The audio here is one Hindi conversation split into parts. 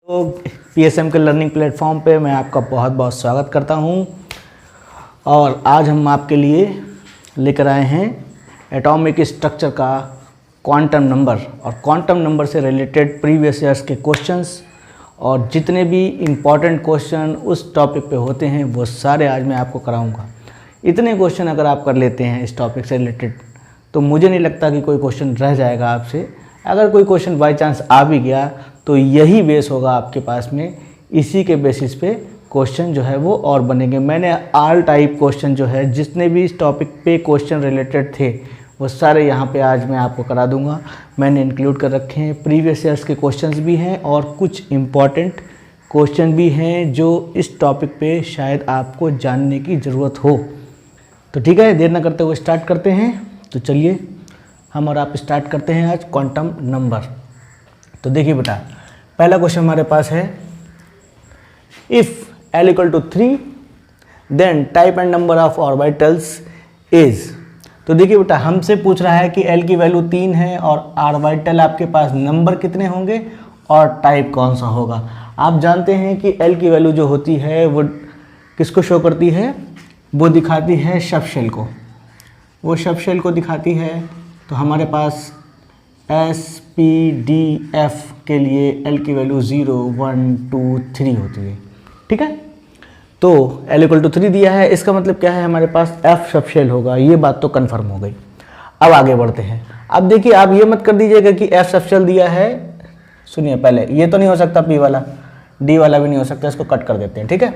तो पीएसएम के लर्निंग प्लेटफॉर्म पे मैं आपका बहुत बहुत स्वागत करता हूं और आज हम आपके लिए लेकर आए हैं एटॉमिक स्ट्रक्चर का क्वांटम नंबर और क्वांटम नंबर से रिलेटेड प्रीवियस ईयर्स के क्वेश्चंस और जितने भी इम्पॉर्टेंट क्वेश्चन उस टॉपिक पे होते हैं वो सारे आज मैं आपको कराऊंगा। इतने क्वेश्चन अगर आप कर लेते हैं इस टॉपिक से रिलेटेड तो मुझे नहीं लगता कि कोई क्वेश्चन रह जाएगा आपसे। अगर कोई क्वेश्चन बाई चांस आ भी गया तो यही बेस होगा आपके पास में, इसी के बेसिस पे क्वेश्चन जो है वो और बनेंगे। मैंने ऑल टाइप क्वेश्चन जो है जितने भी इस टॉपिक पे क्वेश्चन रिलेटेड थे वो सारे यहाँ पे आज मैं आपको करा दूंगा। मैंने इंक्लूड कर रखे हैं, प्रीवियस ईयर्स के क्वेश्चंस भी हैं और कुछ इम्पॉर्टेंट क्वेश्चन भी हैं जो इस टॉपिक पे शायद आपको जानने की ज़रूरत हो। तो ठीक है, देर ना करते हुए स्टार्ट करते हैं। तो चलिए हम और आप स्टार्ट करते हैं आज क्वांटम नंबर। तो देखिए बेटा, पहला क्वेश्चन हमारे पास है, if L = 3 then type and number of orbitals is. तो देखिए बेटा, हमसे पूछ रहा है कि L की वैल्यू 3 है और ऑर्बिटल आपके पास नंबर कितने होंगे और टाइप कौन सा होगा। आप जानते हैं कि L की वैल्यू जो होती है वो किसको शो करती है, वो दिखाती है सबशेल को, वो सबशेल को दिखाती है। तो हमारे पास SPDF के लिए L की वैल्यू 0 1 2 3 होती है। ठीक है, तो L = 3 दिया है, इसका मतलब क्या है, हमारे पास F सबशेल होगा। ये बात तो कंफर्म हो गई। अब आगे बढ़ते हैं। अब देखिए, आप ये मत कर दीजिएगा कि F सबशेल दिया है। सुनिए, पहले ये तो नहीं हो सकता, P वाला, D वाला भी नहीं हो सकता, इसको कट कर देते हैं। ठीक है,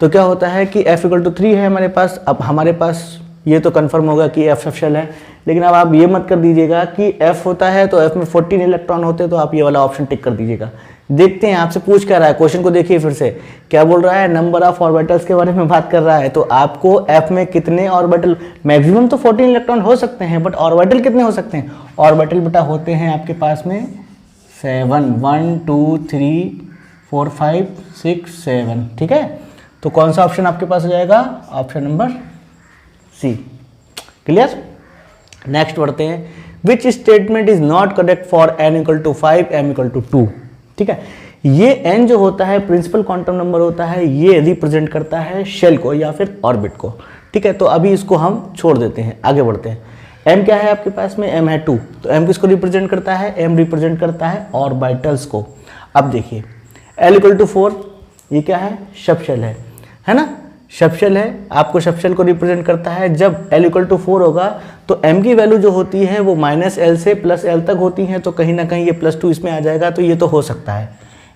तो क्या होता है कि F = 3 है हमारे पास। अब हमारे पास ये तो कंफर्म होगा कि F सबशेल है, लेकिन अब आप ये मत कर दीजिएगा कि F होता है तो F में 14 इलेक्ट्रॉन होते हैं, तो आप ये वाला ऑप्शन टिक कर दीजिएगा। देखते हैं आपसे पूछ क्या रहा है, क्वेश्चन को देखिए फिर से। क्या बोल रहा है, नंबर ऑफ ऑर्बिटल्स के बारे में बात कर रहा है। तो आपको F में कितने ऑर्बिटल, मैक्सिमम तो 14 इलेक्ट्रॉन हो सकते हैं, बट ऑर्बिटल कितने हो सकते हैं। ऑर्बिटल बेटा होते हैं आपके पास में 7, 1 2 3 4 5 6 7। ठीक है, तो कौन सा ऑप्शन आपके पास हो जाएगा, option number C. Clear. Next बढ़ते हैं, which statement is not correct for n = 5 m = 2। ठीक है, ये n जो होता है प्रिंसिपल क्वांटम नंबर होता है, ये रिप्रेजेंट करता है शेल को या फिर ऑर्बिट को। ठीक है, तो अभी इसको हम छोड़ देते हैं, आगे बढ़ते हैं। m क्या है आपके पास में, m है 2, तो m किसको रिप्रेजेंट करता है, m रिप्रेजेंट करता है ऑर्बिटल्स को। अब देखिए L = 4, ये क्या है, सबशेल है ना, सबशेल है, आपको सबशेल को रिप्रेजेंट करता है। जब L = 4 होगा तो m की वैल्यू जो होती है वो -L से +L तक होती है, तो कहीं ना कहीं ये +2 इसमें आ जाएगा। तो ये तो हो सकता है,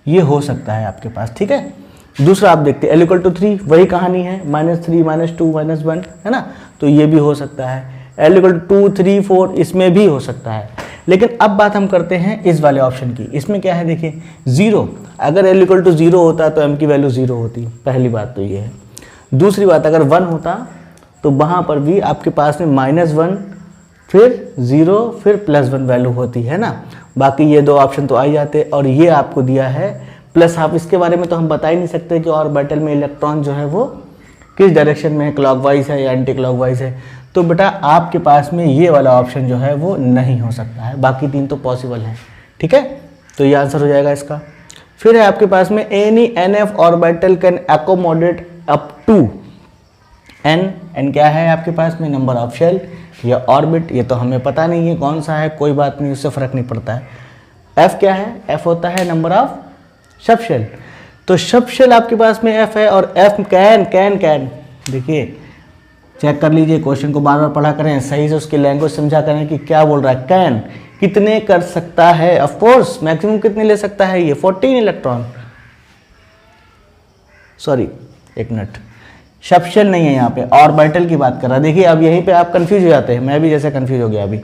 ये हो सकता है आपके पास। ठीक है, दूसरा आप देखते हैं L = 3, वही कहानी है, -3 -2 -1 है ना, तो ये भी हो सकता है। L = 2 3 4 इसमें भी हो सकता है। लेकिन अब बात हम करते हैं इस वाले ऑप्शन की। इसमें क्या है, देखिए 0, अगर L = 0 होता तो m की वैल्यू 0 होती, पहली बात तो ये है। दूसरी बात, अगर 1 होता तो वहाँ पर भी आपके पास में -1 फिर 0 फिर +1 वैल्यू होती है ना। बाकी ये दो ऑप्शन तो आ ही जाते, और ये आपको दिया है +12। इसके बारे में तो हम बता ही नहीं सकते कि ऑर्बिटल में इलेक्ट्रॉन जो है वो किस डायरेक्शन में है, क्लॉकवाइज है या एंटी क्लॉकवाइज है। तो बेटा आपके पास में ये वाला ऑप्शन जो है वो नहीं हो सकता है, बाकी 3 तो पॉसिबल है। ठीक है, तो ये आंसर हो जाएगा इसका। फिर है आपके पास में any NF orbital can accommodate up to n क्या है आपके पास में, नंबर ऑफ शेल या ऑर्बिट, ये तो हमें पता नहीं है कौन सा है, कोई बात नहीं, उससे फर्क नहीं पड़ता है। f क्या है, f होता है नंबर ऑफ सबशेल, तो सबशेल आपके पास में f है। और f कैन देखिए चेक कर लीजिए, क्वेश्चन को बार बार पढ़ा करें, सही से उसकी लैंग्वेज समझा करें कि क्या बोल रहा है। कैन कितने कर सकता है, ऑफ कोर्स मैक्सिमम कितने ले सकता है, ये 14 इलेक्ट्रॉन, सॉरी एक मिनट, सबशेल नहीं है यहाँ पे, ऑर्बिटल की बात कर रहा है। देखिए अब यहीं पे आप कंफ्यूज हो जाते हैं, मैं भी जैसे कंफ्यूज हो गया अभी।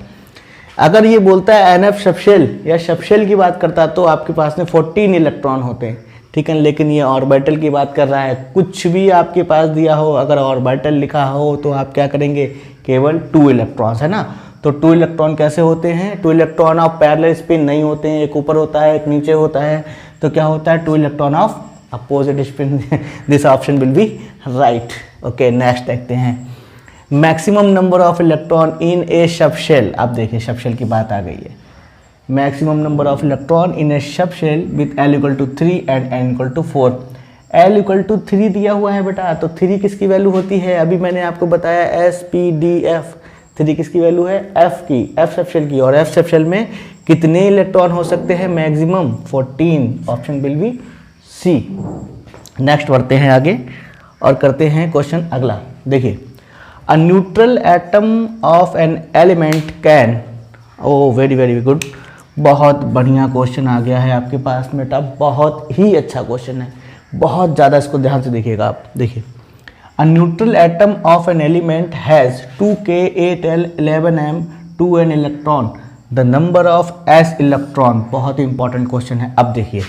अगर ये बोलता है NF सबशेल या सबशेल की बात करता तो आपके पास में 14 इलेक्ट्रॉन होते हैं। ठीक है, लेकिन ये ऑर्बिटल की बात कर रहा है। कुछ भी आपके पास दिया हो, अगर ऑर्बिटल लिखा हो तो आप क्या करेंगे, केवल 2 इलेक्ट्रॉन्स है ना। तो 2 इलेक्ट्रॉन कैसे होते हैं, 2 इलेक्ट्रॉन ऑफ पैरेलल स्पिन नहीं होते हैं, एक ऊपर होता है एक नीचे होता है। तो क्या होता है, 2 electron of opposite spin. This option will be right. Okay, next देखते हैं, maximum number of electron in a subshell. अब देखिए सबशेल की बात आ गई है। Maximum number of electron in a subshell with L equal to 3 and N equal to 4। L equal to 3 दिया हुआ है बेटा, तो 3 किसकी वैल्यू होती है, अभी मैंने आपको बताया SPDF, 3 किसकी वैल्यू है, F की, F सब शेल की। और F सब शेल में कितने इलेक्ट्रॉन हो सकते हैं, maximum 14, option will be C. Next बढ़ते हैं आगे और करते हैं क्वेश्चन अगला। देखिए, a neutral atom of an element can, oh very very good, बहुत बढ़िया क्वेश्चन आ गया है आपके पास में बेटा, बहुत ही अच्छा क्वेश्चन है, बहुत ज़्यादा इसको ध्यान से देखिएगा आप। देखिए, a neutral atom of an element has 2k 8l 11m 2n electron, the number of s electron. बहुत ही इंपॉर्टेंट क्वेश्चन है। अब देखिए,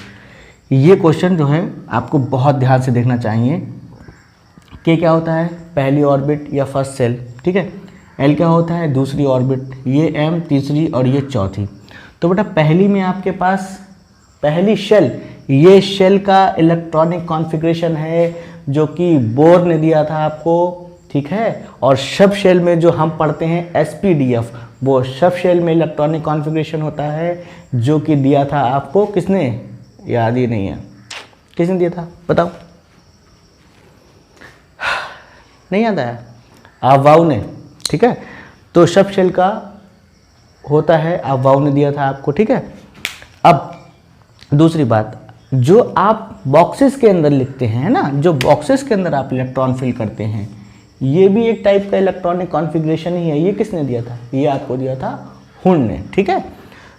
ये क्वेश्चन जो है आपको बहुत ध्यान से देखना चाहिए कि क्या होता है, पहली ऑर्बिट या फर्स्ट सेल, ठीक है, L क्या होता है, दूसरी ऑर्बिट, ये M तीसरी और ये चौथी। तो बेटा पहली में आपके पास पहली शेल, ये शेल का इलेक्ट्रॉनिक कॉन्फ़िगरेशन है जो कि बोर ने दिया था आपको, ठीक है। और सब शेल में जो हम पढ़ते हैं SPDF, वो सब शेल में इलेक्ट्रॉनिक कॉन्फ़िगरेशन होता है जो कि दिया था आपको, किसने, याद ही नहीं है, किसने दिया था बताओ, नहीं याद आया, आवाऊ ने, ठीक है। तो सब शेल का होता है, आवाऊ ने दिया था आपको, ठीक है। अब दूसरी बात, जो आप बॉक्सेस के अंदर लिखते हैं ना, जो बॉक्सेस के अंदर आप इलेक्ट्रॉन फिल करते हैं, ये भी एक टाइप का इलेक्ट्रॉनिक कॉन्फ़िगरेशन ही है। ये किसने दिया था, ये आपको दिया था हुन ने, ठीक है।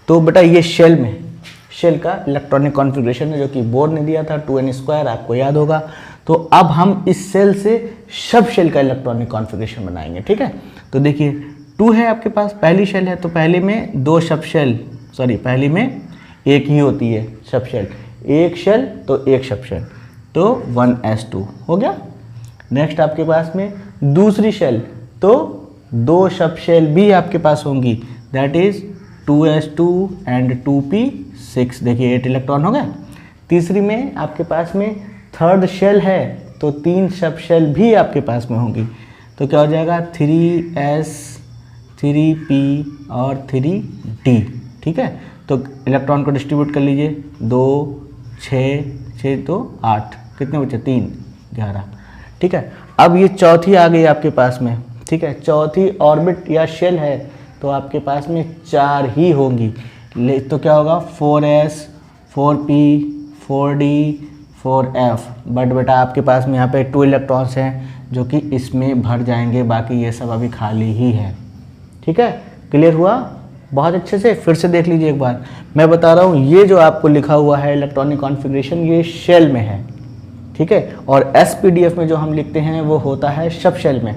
तो बेटा ये शेल में, शेल का इलेक्ट्रॉनिक कॉन्फ़िगरेशन है जो कि बोर ने दिया था, 2n², आपको याद होगा। तो अब हम इस सेल से सब शेल का इलेक्ट्रॉनिक कॉन्फ़िगरेशन बनाएंगे, ठीक है। तो देखिए 2 है आपके पास, पहली शेल है, तो पहले में 2 सब शेल, सॉरी पहली में एक ही होती है सब शेल, एक शेल तो एक सब शेल, तो 1s2 हो गया। नेक्स्ट आपके पास में दूसरी शेल, तो 2 सब शेल भी आपके पास होंगी, that is 2s2 and 2p6, देखिए 8 इलेक्ट्रॉन हो गए। तीसरी में आपके पास में थर्ड शेल है, तो 3 सब शेल भी आपके पास में होंगी, तो क्या हो जाएगा 3s 3p और 3d, ठीक है। तो इलेक्ट्रॉन को डिस्ट्रीब्यूट कर लीजिए, 2 6 6 तो 8, कितने बचे 3 11, ठीक है। अब ये चौथी आ गई आपके पास में, ठीक है, चौथी ऑर्बिट या शेल है, तो आपके पास में 4 ही होंगी, तो क्या होगा 4s 4p 4d 4f। But बेटा आपके पास में यहाँ पे 2 इलेक्ट्रॉन्स हैं जो कि इसमें भर जाएंगे, बाकी ये सब अभी खाली ही है, ठीक है। क्लियर हुआ, बहुत अच्छे से फिर से देख लीजिए एक बार, मैं बता रहा हूँ, ये जो आपको लिखा हुआ है इलेक्ट्रॉनिक कॉन्फ़िगरेशन, ये शेल में है, ठीक है। और SPDF में जो हम लिखते हैं वो होता है सब शेल में,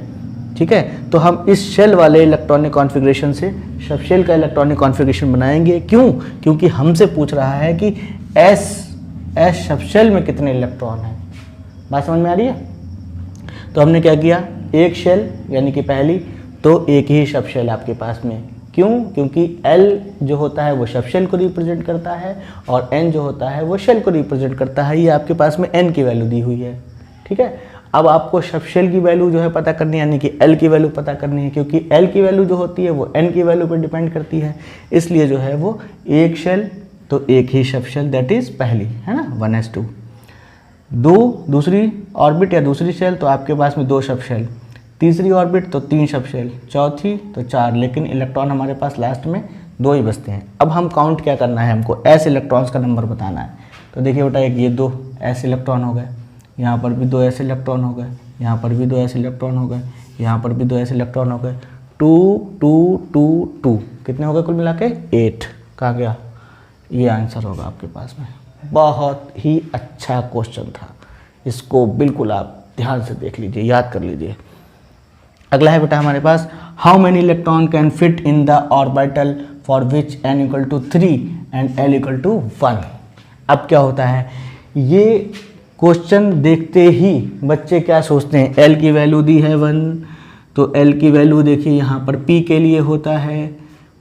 ठीक है। तो हम इस शेल वाले इलेक्ट्रॉनिक कॉन्फ़िगरेशन से सब शेल का इलेक्ट्रॉनिक कॉन्फ़िगरेशन बनाएंगे। क्यों, क्योंकि हमसे पूछ रहा है कि S सब शेल में कितने इलेक्ट्रॉन हैं। बात समझ में आ रही है। तो हमने क्या किया, एक शेल यानी कि पहली, तो एक ही सब शेल आपके पास में, क्यों, क्योंकि L जो होता है वो सब शेल को रिप्रेजेंट करता है और N जो होता है वो शेल को रिप्रेजेंट करता है। ये आपके पास में N की वैल्यू दी हुई है, ठीक है। अब आपको सब शेल की वैल्यू जो है पता करनी है, यानी कि L की वैल्यू पता करनी है, क्योंकि L की वैल्यू जो होती है वो N की वैल्यू पर डिपेंड करती है। इसलिए जो है वो एक शेल तो एक ही सब शेल, दैट इज पहली, है ना, 1s2। 2 दूसरी ऑर्बिट या दूसरी शेल, तो आपके पास में 2 सब शेल, तीसरी ऑर्बिट तो 3 सब शेल, चौथी तो 4, लेकिन इलेक्ट्रॉन हमारे पास लास्ट में 2 ही बचते हैं। अब हम काउंट क्या करना है, हमको s इलेक्ट्रॉन्स का नंबर बताना है। तो देखिए बेटा, एक ये 2 s इलेक्ट्रॉन हो गए, यहाँ पर भी 2 s इलेक्ट्रॉन हो गए, यहाँ पर भी 2 s इलेक्ट्रॉन हो गए, यहाँ पर भी 2 s इलेक्ट्रॉन हो गए, 2 2 2 2, कितने हो गए कुल मिला के 8। कहाँ गया, ये आंसर होगा आपके पास में। बहुत ही अच्छा क्वेश्चन था, इसको बिल्कुल आप ध्यान से देख लीजिए, याद कर लीजिए। अगला है बेटा हमारे पास, how many electron can fit in the orbital for which n equal to 3 and L equal to 1। अब क्या होता है, ये क्वेश्चन देखते ही बच्चे क्या सोचते हैं, L की वैल्यू दी है 1, तो L की वैल्यू देखिए यहाँ पर P के लिए होता है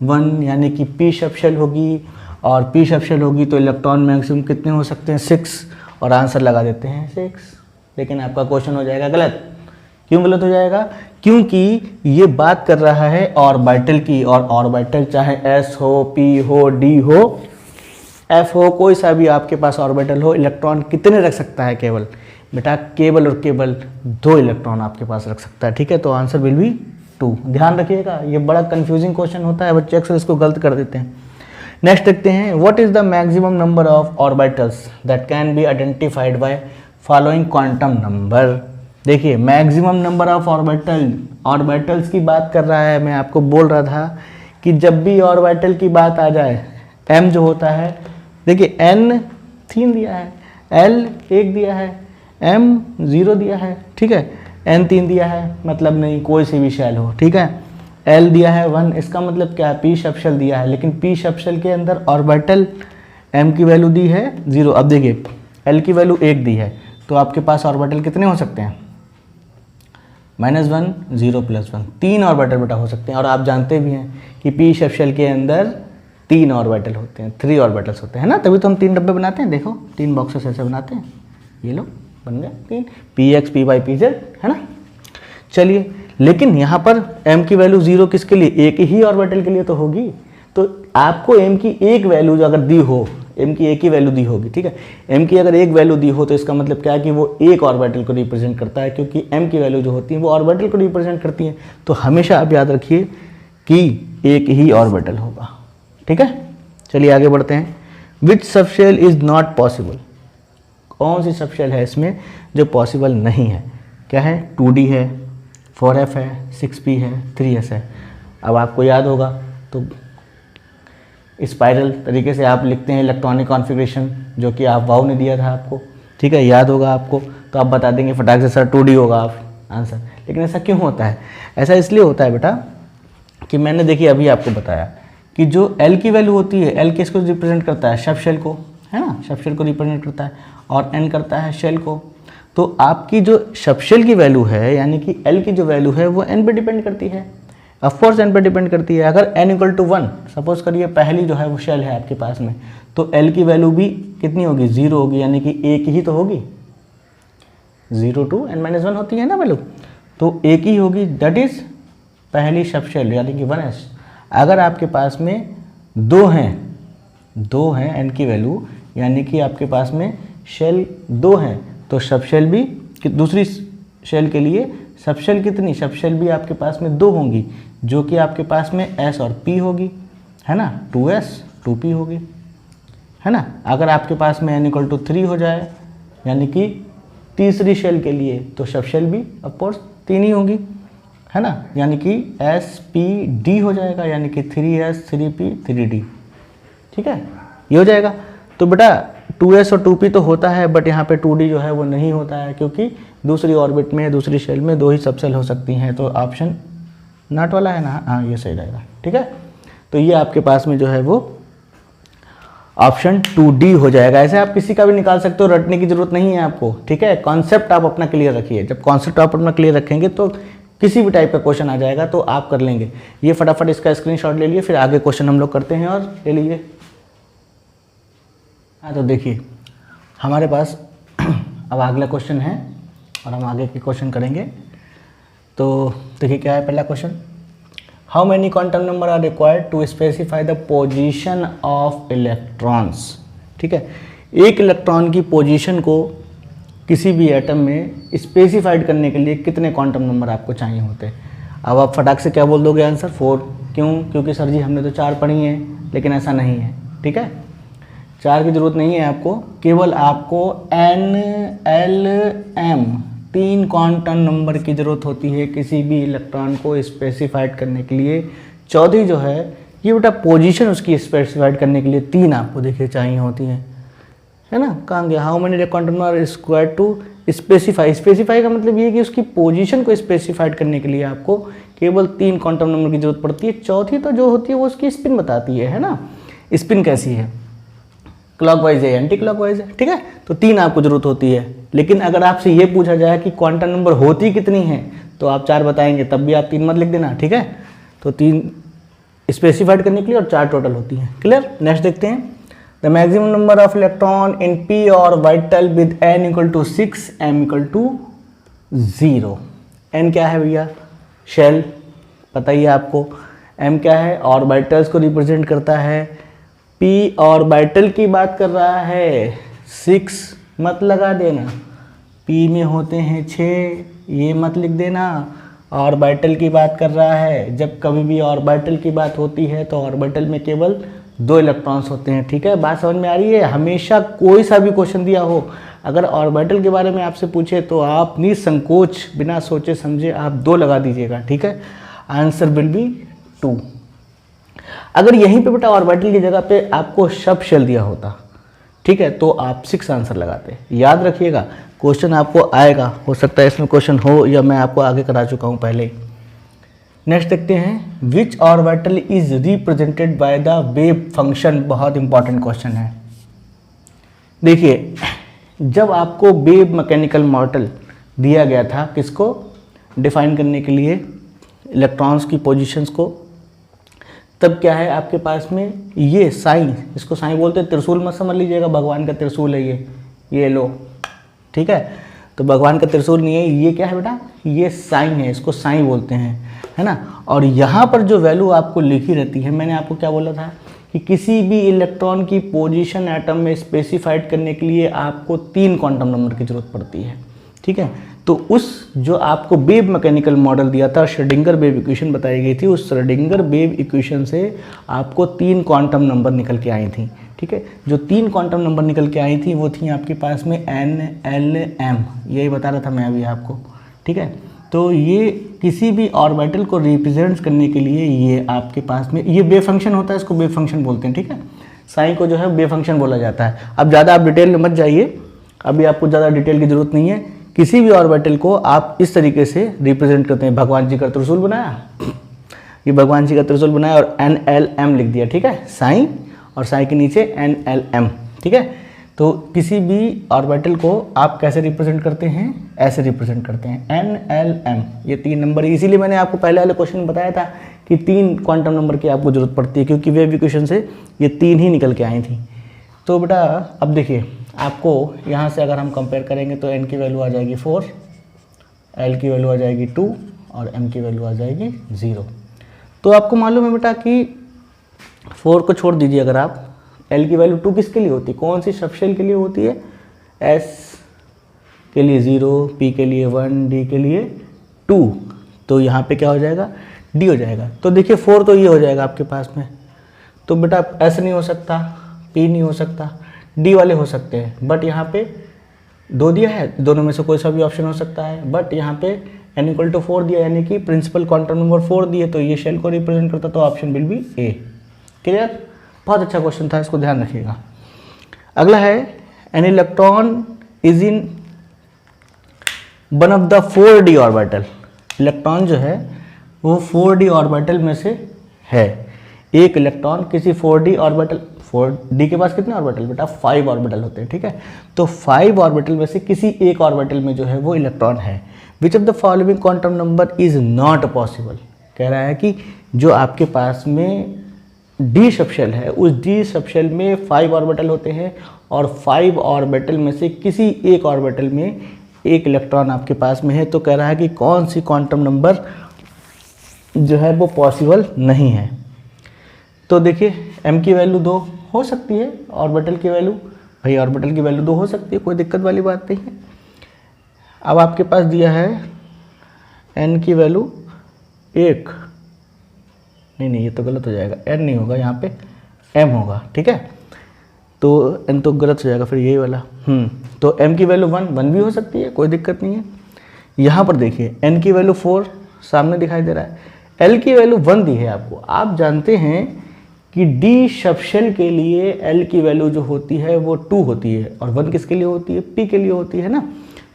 1, यानी कि P सब शेल होगी, और P सब शेल होगी तो इलेक्ट्रॉन मैक्सिमम कितने हो सकते हैं 6, और आंसर लगा देते हैं 6। लेकिन आपका क्वेश्चन हो जाएगा गलत, क्यों गलत हो जाएगा? क्योंकि ये बात कर रहा है ऑर्बिटल की, और ऑर्बिटल चाहे s हो, p हो, d हो, f हो, कोई सा भी आपके पास ऑर्बिटल हो, इलेक्ट्रॉन कितने रख सकता है? केवल बेटा केवल और केवल 2 इलेक्ट्रॉन आपके पास रख सकता है। ठीक है, तो आंसर विल बी 2। ध्यान रखिएगा, ये बड़ा कंफ्यूजिंग क्वेश्चन होता है, बच्चे अक्सर इसको गलत कर देते हैं। नेक्स्ट देखते हैं, what is the maximum number of orbitals that can be identified by following quantum number. देखिए मैक्सिमम नंबर ऑफ ऑर्बिटल्स की बात कर रहा है। मैं आपको बोल रहा था कि जब भी ऑर्बिटल की बात आ जाए, m जो होता है, देखिए n 3 दिया है, l 1 दिया है, m 0 दिया है, ठीक है, n 3 दिया है, मतलब नहीं कोई सी भी शेल हो, ठीक है, l दिया है 1, इसका मतलब क्या है? p सबशेल दिया है, लेकिन p सबशेल के अंदर ऑर्बिटल m की वैल्यू दी है 0। अब देखिए l की वैल्यू 1 दी है, तो आपके पास ऑर्बिटल कितने हो सकते हैं? -1, 0, +1, 3 ऑर्बिटल बेटा हो सकते हैं। और आप जानते भी हैं कि p सबशेल के अंदर 3 ऑर्बिटल होते हैं, 3 ऑर्बिटल्स होते हैं ना, तभी तो हम 3 डब्बे बनाते हैं। देखो 3 बॉक्सेस ऐसे बनाते हैं, ये लो बन गए 3, px, py, pz, है ना। चलिए, लेकिन यहाँ पर m की वैल्यू 0 किसके लिए? एक ही ऑर्बिटल के लिए तो होगी। तो आपको m की एक वैल्यू जो अगर दी हो, m की एक ही वैल्यू दी होगी, ठीक है, m की अगर एक वैल्यू दी हो तो इसका मतलब क्या है कि वो एक ऑर्बिटल को रिप्रेजेंट करता है, क्योंकि m की वैल्यू जो होती है वो ऑर्बिटल को रिप्रेजेंट करती है। तो हमेशा आप याद रखिए कि एक ही ऑर्बिटल होगा, ठीक है। चलिए आगे बढ़ते हैं। विच सबशेल इज नॉट पॉसिबल? कौन सी सबशेल है इसमें जो पॉसिबल नहीं है? क्या है? 2D है, 4f है, 6p है, 3s है। अब आपको याद होगा तो स्पाइरल तरीके से आप लिखते हैं इलेक्ट्रॉनिक कॉन्फ़िगरेशन, जो कि आप वाव ने दिया था आपको, ठीक है, याद होगा आपको, तो आप बता देंगे फटाक से सर 2D होगा आप आंसर। लेकिन ऐसा क्यों होता है? ऐसा इसलिए होता है बेटा कि मैंने देखिए अभी आपको बताया कि जो L की वैल्यू होती है, L किसको रिप्रेजेंट करता है? सबशेल को, है ना, सबशेल को रिप्रेजेंट करता है, और N करता है शेल को। तो आपकी जो सबशेल की वैल्यू है, यानी कि L की जो वैल्यू है वो N पे डिपेंड करती है, ऑफकोर्स N पे डिपेंड करती है। अगर N = 1, सपोज करिए पहली जो है वो शेल है आपके पास में, तो L की वैल्यू भी कितनी होगी? 0 होगी, यानी कि एक ही तो होगी, 0 to n-1 होती है ना वैल्यू, तो एक ही होगी, दैट इज पहली सबशेल यानी कि 1s। अगर आपके पास में 2 हैं n की वैल्यू, यानी कि आपके पास में शेल 2 हैं, तो सबशेल भी दूसरी शेल के लिए सबशेल कितनी? सबशेल भी आपके पास में 2 होंगी, जो कि आपके पास में s और p होगी, है ना, 2s 2p होगी, है ना। अगर आपके पास में n = 3 हो जाए, यानी कि तीसरी शेल के लिए, तो सबशेल भी ऑफकोर्स 3 ही होगी, है ना, यानी कि SPD हो जाएगा, यानी कि 3s 3p 3d, ठीक है, ये हो जाएगा। तो बेटा 2s और 2p तो होता है, बट यहाँ पे 2d जो है वो नहीं होता है, क्योंकि दूसरी ऑर्बिट में, दूसरी शेल में 2 ही सबशेल हो सकती हैं। तो ऑप्शन नॉट वाला है ना, हाँ ये सही रहेगा, ठीक है। तो ये आपके पास में जो है वो ऑप्शन 2D हो जाएगा। ऐसे आप किसी का भी निकाल सकते हो, रटने की जरूरत नहीं है आपको, ठीक है। कॉन्सेप्ट आप अपना क्लियर रखिए, जब कॉन्सेप्ट आप अपना क्लियर रखेंगे तो किसी भी टाइप का क्वेश्चन आ जाएगा तो आप कर लेंगे। ये फटाफट इसका स्क्रीनशॉट ले लिए, फिर आगे क्वेश्चन हम लोग करते हैं, और ले लीजिए। हाँ तो देखिए हमारे पास अब अगला क्वेश्चन है, और हम आगे के क्वेश्चन करेंगे। तो देखिए क्या है पहला question, how many quantum number are required to specify the position of electrons. ठीक है, एक इलेक्ट्रॉन की पोजीशन को किसी भी एटम में स्पेसिफाइड करने के लिए कितने क्वांटम नंबर आपको चाहिए होते हैं। अब आप फटाक से क्या बोल दोगे आंसर 4। क्यों? क्योंकि सर जी हमने तो 4 पढ़ी हैं, लेकिन ऐसा नहीं है, ठीक है, 4 की ज़रूरत नहीं है आपको, केवल आपको N L M 3 quantum number की ज़रूरत होती है किसी भी इलेक्ट्रॉन को स्पेसिफाइड करने के लिए। चौथी जो है ये बेटा पोजीशन उसकी स्पेसिफाइड करने के लिए 3 आपको देखिए चाहिए होती है ना। कहाँ गया, how many quantum number is required to specify. Specify का मतलब ये है कि उसकी पोजीशन को स्पेसिफाइड करने के लिए आपको केवल 3 क्वांटम नंबर की जरूरत पड़ती है। चौथी तो जो होती है वो उसकी स्पिन बताती है ना, स्पिन कैसी है, क्लॉकवाइज है, एंटी क्लॉकवाइज है, ठीक है। तो 3 आपको जरूरत होती है। लेकिन अगर आपसे ये पूछा जाए कि क्वांटम नंबर होती कितनी है तो आप 4 बताएंगे, तब भी आप 3 मत लिख देना, ठीक है। तो 3 स्पेसिफाइड करने के लिए और 4 टोटल होती हैं। क्लियर। नेक्स्ट देखते हैं, the maximum number of electron in p orbital with n = 6 m = 0। n क्या है भैया, शेल पता ही है आपको, m क्या है, ऑर्बिटल्स को रिप्रेजेंट करता है, p ऑर्बिटल की बात कर रहा है, 6 मत लगा देना, p में होते हैं 6, ये मत लिख देना, ऑर्बिटल की बात कर रहा है, जब कभी भी ऑर्बिटल की बात होती है तो ऑर्बिटल में केवल 2 इलेक्ट्रॉन्स होते हैं, ठीक है, बात समझ में आ रही है। हमेशा कोई सा भी क्वेश्चन दिया हो, अगर ऑर्बिटल के बारे में आपसे पूछे तो आप निसंकोच बिना सोचे समझे आप 2 लगा दीजिएगा, ठीक है, आंसर विल बी 2। अगर यहीं पे बेटा ऑर्बिटल की जगह पे आपको सब शेल दिया होता, ठीक है, तो आप 6 आंसर लगाते। याद रखिएगा क्वेश्चन आपको आएगा, हो सकता है इसमें क्वेश्चन हो या मैं आपको आगे करा चुका हूँ पहले। नेक्स्ट देखते हैं, which orbital is represented by the wave function. बहुत इंपॉर्टेंट क्वेश्चन है। देखिए जब आपको वेव मैकेनिकल मॉडल दिया गया था किसको डिफाइन करने के लिए, इलेक्ट्रॉन्स की पोजीशंस को, तब क्या है आपके पास में ये साइन, इसको साइन बोलते हैं, त्रिशूल मत समझ लीजिएगा, भगवान का त्रिशूल है ये लो, ठीक है, तो भगवान का त्रिशूल नहीं है, ये क्या है बेटा, ये साइन है, इसको साइन बोलते हैं, है ना। और यहाँ पर जो वैल्यू आपको लिखी रहती है, मैंने आपको क्या बोला था कि किसी भी इलेक्ट्रॉन की पोजीशन एटम में स्पेसिफाइड करने के लिए आपको 3 क्वांटम नंबर की जरूरत पड़ती है, ठीक है। तो उस जो आपको वेव मैकेनिकल मॉडल दिया था, श्रोडिंगर वेव इक्वेशन बताई गई थी, उस श्रोडिंगर वेव इक्वेशन से आपको 3 क्वांटम नंबर निकल के आई थी, ठीक है। जो 3 क्वांटम नंबर निकल के आई थी वो थी आपके पास में N L M, यही बता रहा था मैं अभी आपको, ठीक है। तो ये किसी भी ऑर्बिटल को रिप्रेजेंट करने के लिए ये आपके पास में ये वेव फंक्शन होता है, इसको वेव फंक्शन बोलते हैं, ठीक है। साइन को जो है वेव फंक्शन बोला जाता है। अब ज़्यादा आप डिटेल में मत जाइए, अभी आपको ज़्यादा डिटेल की जरूरत नहीं है। किसी भी ऑर्बिटल को आप इस तरीके से रिप्रेजेंट करते हैं, भगवान जी का त्रिशूल बनाया, ये भगवान जी का त्रिशूल बनाया और NLM लिख दिया, ठीक है, साइन और साइन के नीचे NLM, ठीक है। तो किसी भी ऑर्बिटल को आप कैसे रिप्रेजेंट करते हैं, ऐसे रिप्रेजेंट करते हैं, NLM, ये 3 नंबर, इसीलिए मैंने आपको पहले वाले क्वेश्चन में बताया था कि 3 क्वांटम नंबर की आपको जरूरत पड़ती है, क्योंकि वेव इक्वेशन से ये 3 ही निकल के आई थी। तो बेटा अब देखिए आपको यहाँ से अगर हम कंपेयर करेंगे तो n की वैल्यू आ जाएगी 4, L की वैल्यू आ जाएगी 2 और M की वैल्यू आ जाएगी 0। तो आपको मालूम है बेटा कि 4 को छोड़ दीजिए, अगर आप L की वैल्यू 2 किसके लिए होती है, कौन सी सबशेल के लिए होती है, S के लिए 0, P के लिए 1, D के लिए 2, तो यहाँ पे क्या हो जाएगा, D हो जाएगा। तो देखिए 4 तो ये हो जाएगा आपके पास में, तो बेटा S नहीं हो सकता, P नहीं हो सकता, D वाले हो सकते हैं, बट यहाँ पे 2 दिया है, दोनों में से कोई सा भी ऑप्शन हो सकता है, बट यहाँ पे n = 4 दिया, यानी कि प्रिंसिपल क्वांटम नंबर 4 दिए, तो ये शेल को रिप्रेजेंट करता, तो option will B A। Clear, बहुत अच्छा क्वेश्चन था, इसको ध्यान रखिएगा। अगला है, an electron is in one of the 4D orbital. Electron जो है वो 4D ऑर्बिटल में से है। एक इलेक्ट्रॉन किसी 4D ऑर्बिटल, 4D के पास कितने ऑर्बिटल बेटा, 5 ऑर्बिटल होते हैं, ठीक है। तो 5 ऑर्बिटल में से किसी एक ऑर्बिटल में जो है वो इलेक्ट्रॉन है। Which of the following quantum number is not possible, कह रहा है कि जो आपके पास में D सबशेल है, उस D सबशेल में 5 ऑर्बिटल होते हैं और 5 ऑर्बिटल में से किसी एक ऑर्बिटल में एक इलेक्ट्रॉन आपके पास में है, तो कह रहा है कि कौन सी क्वांटम नंबर जो है वो पॉसिबल नहीं है। तो देखिए M की वैल्यू 2 हो सकती है, ऑर्बिटल की वैल्यू, भाई ऑर्बिटल की वैल्यू 2 हो सकती है, कोई दिक्कत वाली बात नहीं है। अब आपके पास दिया है N की वैल्यू 1, नहीं ये तो गलत हो जाएगा, N नहीं होगा, यहाँ पे M होगा, ठीक है, तो N तो गलत हो जाएगा फिर यही वाला। तो M की वैल्यू 1 भी हो सकती है, कोई दिक्कत नहीं है। यहाँ पर देखिए N की वैल्यू 4 सामने दिखाई दे रहा है, L की वैल्यू 1 दी है आपको। आप जानते हैं कि D सबशेल के लिए L की वैल्यू जो होती है वो 2 होती है, और 1 किसके लिए होती है, P के लिए होती है ना।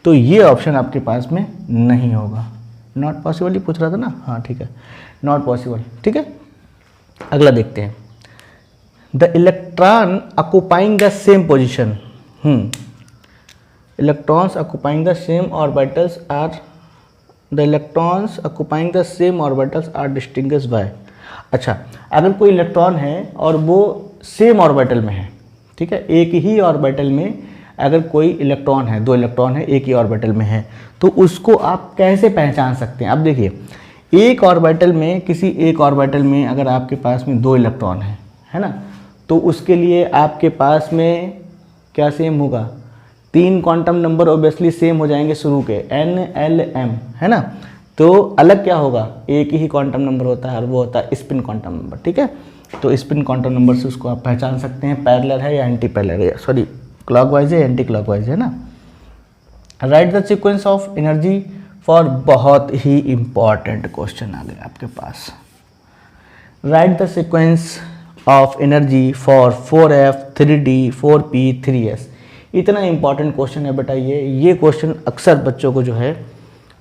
तो ये ऑप्शन आपके पास में नहीं होगा, नॉट पॉसिबल ही पूछ रहा था ना, हाँ ठीक है, नॉट पॉसिबल, ठीक है। अगला देखते हैं, the electron occupying the same position, electrons occupying the same orbitals are, the electrons occupying the same orbitals are distinguished by. अच्छा, अगर कोई इलेक्ट्रॉन है और वो सेम ऑर्बिटल में है, ठीक है, एक ही ऑर्बिटल में अगर कोई इलेक्ट्रॉन है, 2 इलेक्ट्रॉन है, एक ही ऑर्बिटल में है, तो उसको आप कैसे पहचान सकते हैं? अब देखिए, एक ऑर्बिटल में, किसी एक ऑर्बिटल में अगर आपके पास में 2 इलेक्ट्रॉन है ना, तो उसके लिए आपके पास में क्या सेम होगा? 3 क्वांटम नंबर ऑब्वियसली सेम हो जाएंगे शुरू के, N L M, है ना। तो अलग क्या होगा? एक ही क्वांटम नंबर होता है और वो होता है स्पिन क्वांटम नंबर, ठीक है। तो स्पिन क्वांटम नंबर से उसको आप पहचान सकते हैं पैरेलल है या एंटी पैरेलल है, सॉरी क्लॉकवाइज है या एंटी क्लॉकवाइज है ना। Right the sequence of energy for, बहुत ही इंपॉर्टेंट क्वेश्चन आ गया आपके पास। Right the sequence of energy for 4f 3d 4p 3s। इतना इंपॉर्टेंट क्वेश्चन है बेटा ये क्वेश्चन अक्सर बच्चों को जो है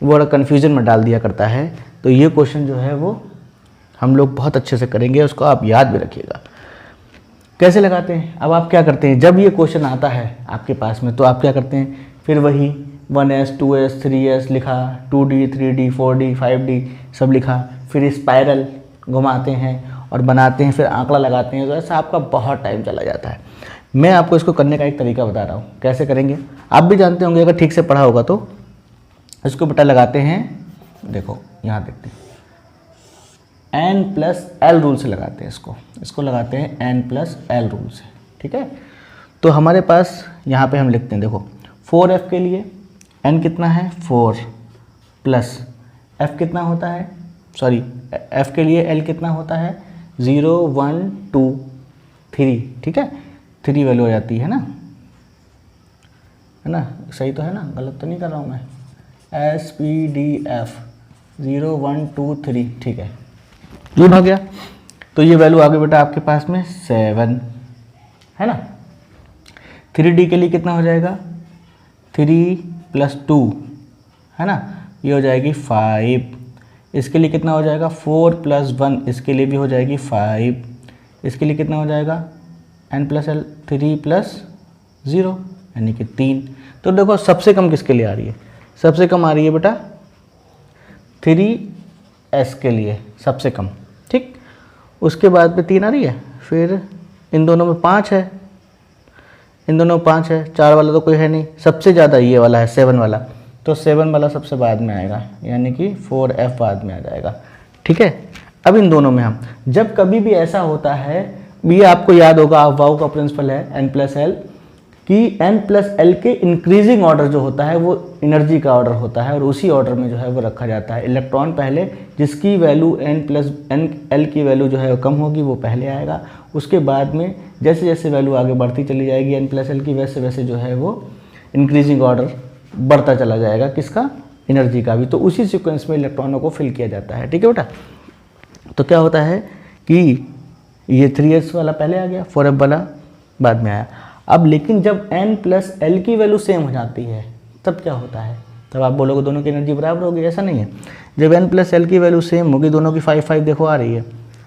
वो बड़ा कन्फ्यूजन में डाल दिया करता है। तो ये क्वेश्चन जो है वो हम लोग बहुत अच्छे से करेंगे, उसको आप याद भी रखिएगा। कैसे लगाते हैं? अब आप क्या करते हैं, जब ये क्वेश्चन आता है आपके पास में, तो आप क्या करते हैं, फिर वही 1s 2s 3s लिखा, 2d 3d 4d 5d सब लिखा, फिर स्पाइरल घुमाते हैं और बनाते हैं, फिर आंकड़ा लगाते हैं। तो ऐसा आपका बहुत टाइम चला जाता है। मैं आपको इसको करने का एक तरीका बता रहा हूँ, कैसे करेंगे आप भी जानते होंगे अगर ठीक से पढ़ा होगा तो। इसको बेटा लगाते हैं, देखो यहाँ देखते हैं, n+l रूल से लगाते हैं इसको लगाते हैं n+l रूल से, ठीक है। तो हमारे पास यहाँ पे हम लिखते हैं, देखो 4f के लिए n कितना है 4 प्लस f कितना होता है, सॉरी f के लिए l कितना होता है 0 1 2 3, ठीक है। 3 वैल्यू हो जाती है ना, सही तो है ना, गलत तो नहीं कर रहा हूँ मैं। SPDF 0 1 2 3, ठीक है, ये हो गया। तो ये वैल्यू आ गई बेटा आपके पास में 7, है ना। 3D के लिए कितना हो जाएगा 3 + 2, है ना, ये हो जाएगी 5। इसके लिए कितना हो जाएगा 4 + 1, इसके लिए भी हो जाएगी 5। इसके लिए कितना हो जाएगा n+l 3 + 0 यानी कि 3। तो देखो सबसे कम किसके लिए आ रही है, सबसे कम आ रही है बेटा 3s के लिए सबसे कम, ठीक। उसके बाद में 3 आ रही है, फिर इन दोनों में 5 है, इन दोनों में 5 है, 4 वाला तो कोई है नहीं, सबसे ज़्यादा ये वाला है 7 वाला, तो 7 वाला सबसे बाद में आएगा, यानी कि 4f बाद में आ जाएगा, ठीक है। अब इन दोनों में हम जब कभी भी ऐसा होता है, ये आपको याद होगा, वाउ का प्रिंसिपल है n+l, कि n+l के इंक्रीजिंग ऑर्डर जो होता है वो एनर्जी का ऑर्डर होता है, और उसी ऑर्डर में जो है वो रखा जाता है। इलेक्ट्रॉन पहले, जिसकी वैल्यू n+l की वैल्यू जो है वो कम होगी वो पहले आएगा, उसके बाद में जैसे जैसे वैल्यू आगे बढ़ती चली जाएगी n+l की, वैसे वैसे जो है वो इंक्रीजिंग ऑर्डर बढ़ता चला जाएगा, किसका, एनर्जी का भी। तो उसी सीक्वेंस में इलेक्ट्रॉनों को फिल किया जाता है, ठीक है बेटा। तो क्या होता है कि ये 3s वाला पहले आ गया, 4f वाला बाद में आया। अब लेकिन जब n+l की वैल्यू सेम हो जाती है तब क्या होता है, तब आप बोलोगे दोनों की एनर्जी बराबर होगी, ऐसा नहीं है। जब n+l की वैल्यू सेम होगी, दोनों की 5 5 देखो आ रही है,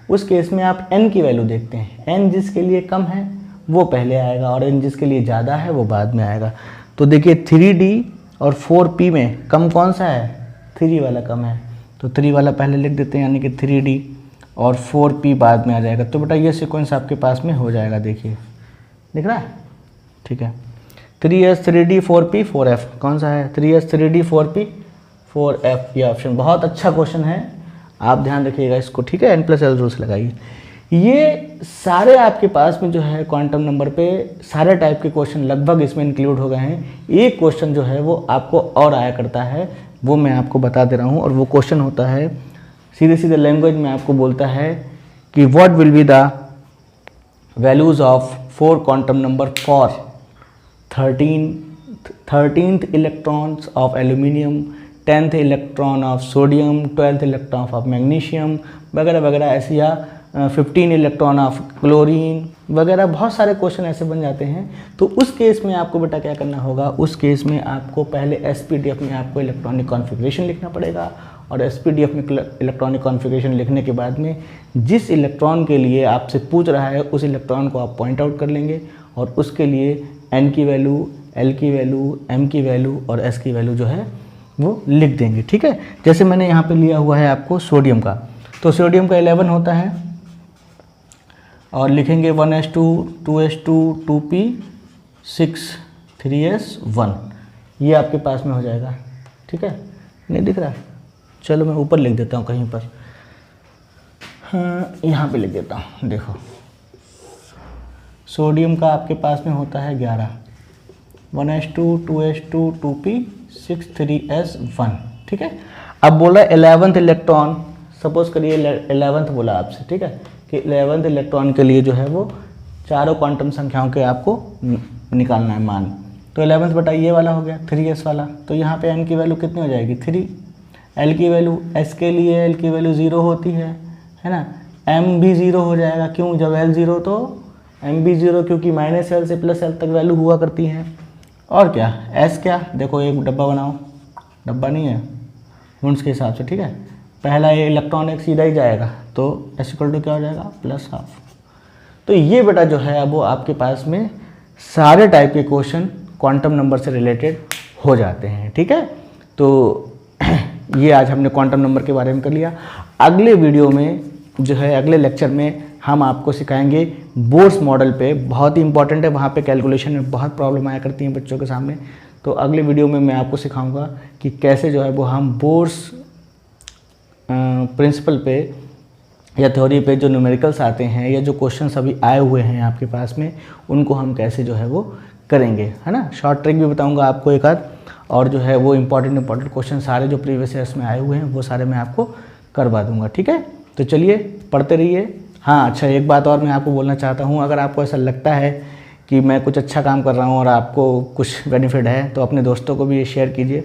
उस केस में आप n की वैल्यू देखते हैं, n जिसके लिए कम है वो पहले आएगा और n जिसके लिए ज़्यादा है वो बाद में आएगा। तो देखिए 3d और 4p में कम कौन सा है, 3 वाला कम है, तो 3 वाला पहले लिख देते हैं, यानी कि 3d और 4p बाद में आ जाएगा। तो बेटा ये सीक्वेंस आपके पास में हो जाएगा, देखिए दिख रहा है, ठीक है। 3s 3d 4p 4f, कौन सा है 3s 3d 4p 4f, ये ऑप्शन बहुत अच्छा क्वेश्चन है, आप ध्यान रखिएगा इसको, ठीक है। n+l रूल से लगाइए। ये सारे आपके पास में जो है क्वांटम नंबर पे सारे टाइप के क्वेश्चन लगभग इसमें इंक्लूड हो गए हैं। एक क्वेश्चन जो है वो आपको और आया करता है, वो मैं आपको बता दे रहा हूँ, और वो क्वेश्चन होता है सीधे सीधे लैंग्वेज में आपको बोलता है कि what will be the values of 4 quantum number for 13th electrons of aluminium, 10th electron of sodium, 12th electron of magnesium वगैरह वगैरह ऐसे, या 15 इलेक्ट्रॉन ऑफ क्लोरीन वगैरह, बहुत सारे क्वेश्चन ऐसे बन जाते हैं। तो उस केस में आपको बेटा क्या करना होगा, उस केस में आपको पहले SPDF में आपको इलेक्ट्रॉनिक कॉन्फ़िगरेशन लिखना पड़ेगा, और SPDF में इलेक्ट्रॉनिक कॉन्फ़िगरेशन लिखने के बाद में जिस इलेक्ट्रॉन के लिए आपसे पूछ रहा है उस इलेक्ट्रॉन को आप पॉइंट आउट कर लेंगे, और उसके लिए n की वैल्यू, l की वैल्यू, m की वैल्यू और s की वैल्यू जो है वो लिख देंगे, ठीक है। जैसे मैंने यहाँ पे लिया हुआ है आपको सोडियम का, तो सोडियम का 11 होता है, और लिखेंगे 1s2 2s2 2p 6 3s1 ये आपके पास में हो जाएगा। ठीक है, नहीं दिख रहा है, चलो मैं ऊपर लिख देता हूँ कहीं पर, हाँ यहाँ पे लिख देता हूँ। देखो सोडियम का आपके पास में होता है 11, 1s2 2s2 2p 6 3s1। ठीक है, अब बोला 11th इलेक्ट्रॉन, सपोज करिए 11th बोला आपसे, ठीक है, कि 11th इलेक्ट्रॉन के लिए जो है वो चारों क्वांटम संख्याओं के आपको निकालना है मान। तो 11th बटा ये वाला हो गया 3s वाला, तो यहाँ पे n की वैल्यू कितनी हो जाएगी 3, l की वैल्यू, s के लिए l की वैल्यू 0 होती है ना, m भी 0 हो जाएगा, क्यों, जब l 0 तो m भी 0, क्योंकि -l से +l तक वैल्यू हुआ करती है। और क्या s क्या, देखो एक डब्बा बनाओ, डब्बा नहीं है यूनिट्स के हिसाब से, ठीक है, पहला ये इलेक्ट्रॉन एक सीधा ही जाएगा, तो s इक्वल टू क्या हो जाएगा +12। तो ये बेटा जो है अब वो आपके पास में सारे टाइप के क्वेश्चन क्वांटम नंबर से रिलेटेड हो जाते हैं। ठीक है, तो ये आज हमने क्वांटम नंबर के बारे में कर लिया। अगले वीडियो में जो है, अगले लेक्चर में हम आपको सिखाएंगे बोर्स मॉडल पे, बहुत ही इंपॉर्टेंट है, वहाँ पे कैलकुलेशन में बहुत प्रॉब्लम आया करती हैं बच्चों के सामने। तो अगले वीडियो में मैं आपको सिखाऊंगा कि कैसे जो है वो हम बोर्स प्रिंसिपल पे या थ्योरी पे जो न्यूमेरिकल्स आते हैं या जो क्वेश्चंस अभी आए हुए हैं आपके पास में, उनको हम कैसे जो है वो करेंगे, है ना। शॉर्ट ट्रिक भी बताऊंगा आपको एक आध, और जो है वो इंपॉर्टेंट क्वेश्चन सारे जो प्रीवियस ईयर्स में आए हुए हैं वो सारे मैं आपको करवा दूंगा। ठीक है, तो चलिए पढ़ते रहिए। हाँ अच्छा, एक बात और मैं आपको बोलना चाहता हूँ, अगर आपको ऐसा लगता है कि मैं कुछ अच्छा काम कर रहा हूँ और आपको कुछ बेनिफिट है, तो अपने दोस्तों को भी ये शेयर कीजिए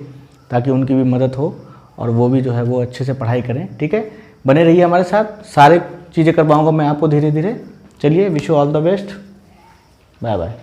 ताकि उनकी भी मदद हो और वो भी जो है वो अच्छे से पढ़ाई करें। ठीक है, बने रहिए हमारे साथ, सारे चीज़ें करवाऊँगा मैं आपको धीरे धीरे। चलिए, wish you all the best, bye bye.